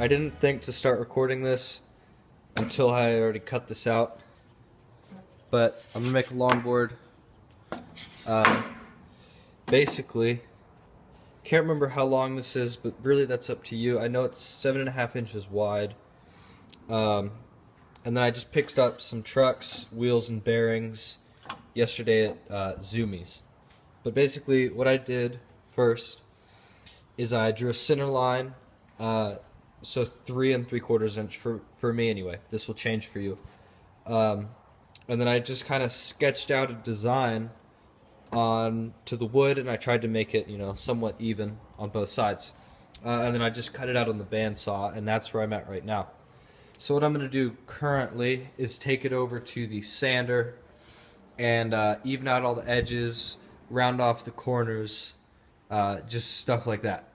didn't think to start recording this until I already cut this out, but I'm gonna make a longboard. Basically, can't remember how long this is, but really that's up to you. I know it's 7.5 inches wide. And then I just picked up some trucks, wheels, and bearings yesterday at Zoomies. But basically, what I did first is I drew a center line, so 3 3/4 inch for me anyway. This will change for you. And then I just kind of sketched out a design on to the wood, and I tried to make it, somewhat even on both sides. And then I just cut it out on the bandsaw, and that's where I'm at right now. So what I'm going to do currently is take it over to the sander and even out all the edges, round off the corners, just stuff like that.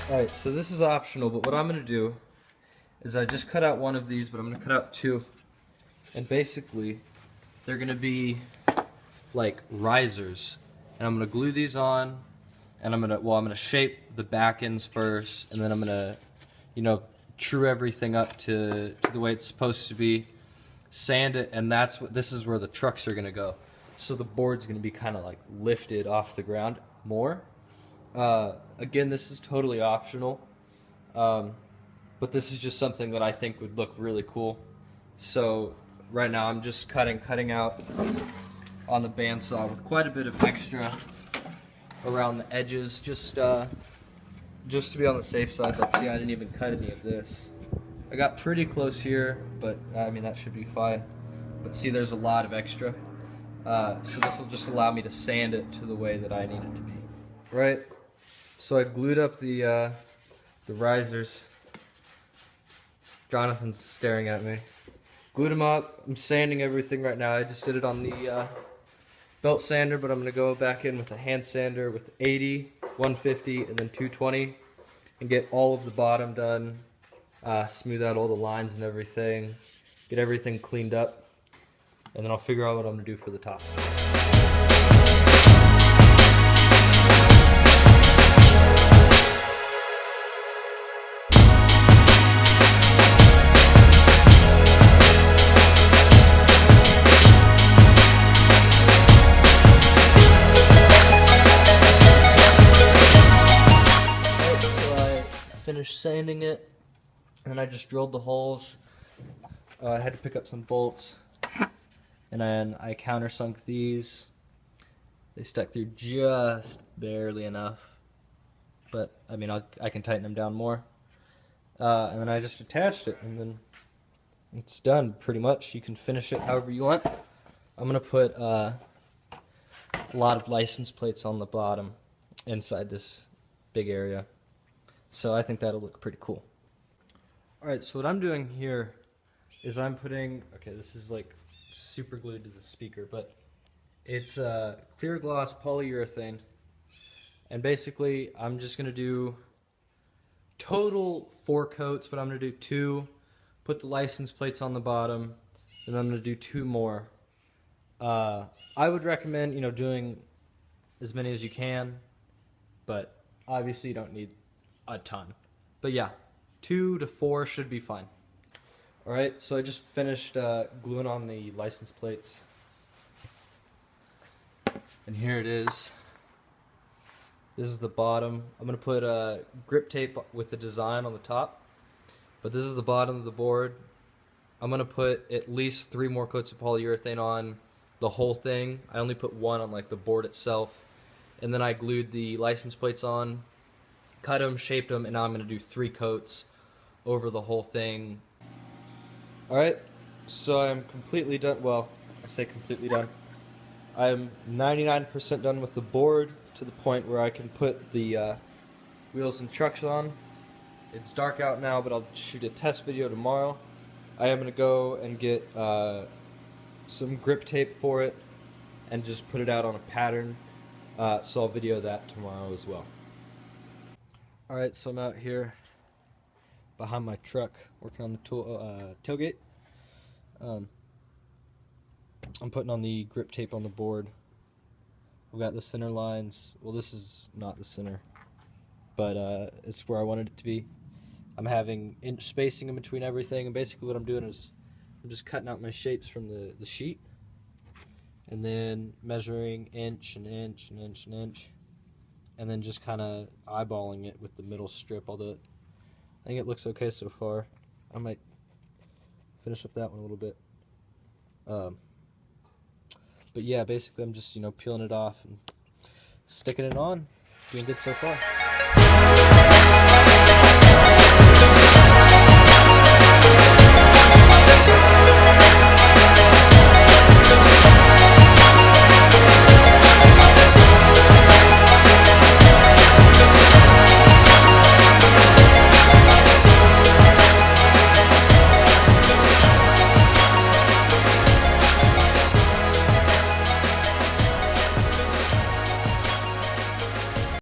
Alright, so this is optional, but what I'm going to do is I just cut out one of these, but I'm going to cut out 2. And basically, they're going to be like risers. And I'm going to glue these on, and I'm going to shape the back ends first, and then I'm going to, true everything up to the way it's supposed to be, sand it, and this is where the trucks are going to go. So the board's going to be kind of like lifted off the ground more. Again, this is totally optional, but this is just something that I think would look really cool. So right now I'm just cutting out on the bandsaw with quite a bit of extra around the edges, just to be on the safe side. But see, I didn't even cut any of this. I got pretty close here, but I mean that should be fine. But see, there's a lot of extra, so this will just allow me to sand it to the way that I need it to be. Right. So I glued up the risers. Jonathan's staring at me. Glued them up. I'm sanding everything right now. I just did it on the belt sander, but I'm going to go back in with a hand sander with 80, 150, and then 220 and get all of the bottom done, smooth out all the lines and everything, get everything cleaned up, and then I'll figure out what I'm going to do for the top. Finished sanding it, and I just drilled the holes. I had to pick up some bolts, and then I countersunk these. They stuck through just barely enough, but I mean I can tighten them down more. And then I just attached it, and then it's done pretty much. You can finish it however you want. I'm gonna put a lot of license plates on the bottom inside this big area. So I think that'll look pretty cool. Alright, so what I'm doing here is I'm putting, this is like super glued to the speaker, but it's clear gloss polyurethane. And basically, I'm just going to do total 4 coats, but I'm going to do 2, put the license plates on the bottom, and I'm going to do 2 more. I would recommend, doing as many as you can, but obviously you don't need a ton, but yeah, 2 to 4 should be fine. Alright, so I just finished gluing on the license plates, and here it is. This is the bottom. I'm going to put grip tape with the design on the top, but this is the bottom of the board. I'm going to put at least 3 more coats of polyurethane on the whole thing. I only put 1 on like the board itself, and then I glued the license plates on, cut them, shaped them, and now I'm going to do 3 coats over the whole thing. Alright, so I'm completely done. Well, I say completely done. I'm 99% done with the board to the point where I can put the wheels and trucks on. It's dark out now, but I'll shoot a test video tomorrow. I am going to go and get some grip tape for it and just put it out on a pattern. So I'll video that tomorrow as well. Alright, so I'm out here behind my truck working on the tailgate. I'm putting on the grip tape on the board. We've got the center lines. Well, this is not the center, but it's where I wanted it to be. I'm having inch spacing in between everything, and basically what I'm doing is I'm just cutting out my shapes from the sheet and then measuring inch and inch and inch and inch, and then just kind of eyeballing it with the middle strip, although I think it looks okay so far. I might finish up that one a little bit. But yeah, basically I'm just, peeling it off and sticking it on. Doing good so far.